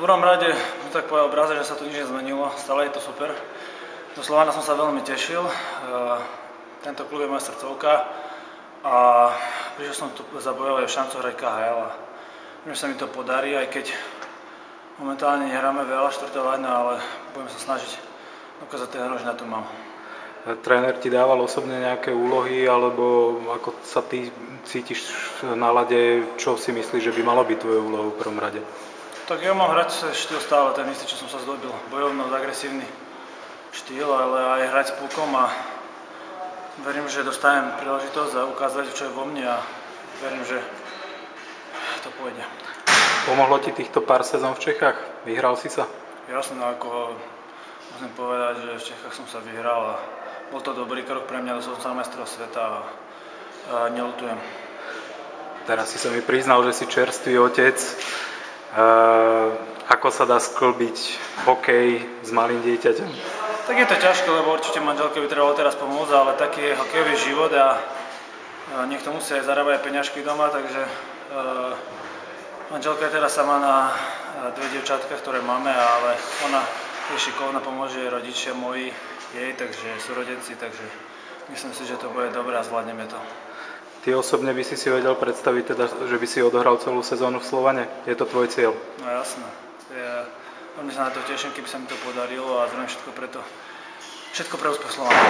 V prvom rade, tak povedal Braze, že sa tu nič nezmenilo, stále je to super. Do Slovana som sa veľmi tešil, tento klub je moja srdcovka a prišiel som tu zabojovať šancu hrať KHL a že sa mi to podarí, aj keď momentálne nehráme veľa štvrtého lajna, ale budem sa snažiť dokázať ten hra, že na to mám. Tréner ti dával osobne nejaké úlohy, alebo ako sa ty cítiš v nálade, čo si myslíš, že by malo byť tvojou úlohou v prvom rade? Tak ja mám hrať štýl stále, ten istý, čo som sa zdobil. Bojovnosť, agresívny štýl, ale aj hrať s pukom a verím, že dostanem príležitosť a ukázať, čo je vo mne a verím, že to pôjde. Pomohlo ti týchto pár sezón v Čechách? Vyhral si sa? Jasne, ako musím povedať, že v Čechách som sa vyhral a bol to dobrý krok pre mňa, dostal som sa na majstrov sveta a neľutujem. Teraz si sa mi priznal, že si čerstvý otec. Ako sa dá sklbiť hokej s malým dieťaťom? Tak je to ťažké, lebo určite manželke by trebalo teraz pomôcť, ale taký je hokejový život a niekto musí aj zarábať peňažky doma, takže manželka je teraz sama na dve dievčatka, ktoré máme, ale ona je šikovná, pomôže rodičia moji jej, takže sú rodenci, takže myslím si, že to bude dobré a zvládneme to. Ty osobne by si vedel predstaviť, teda, že by si odohral celú sezónu v Slovane? Je to tvoj cieľ? No jasné. Veľmi sa na to teším, keby sa mi to podarilo a zrobím všetko pre úspech Slovana.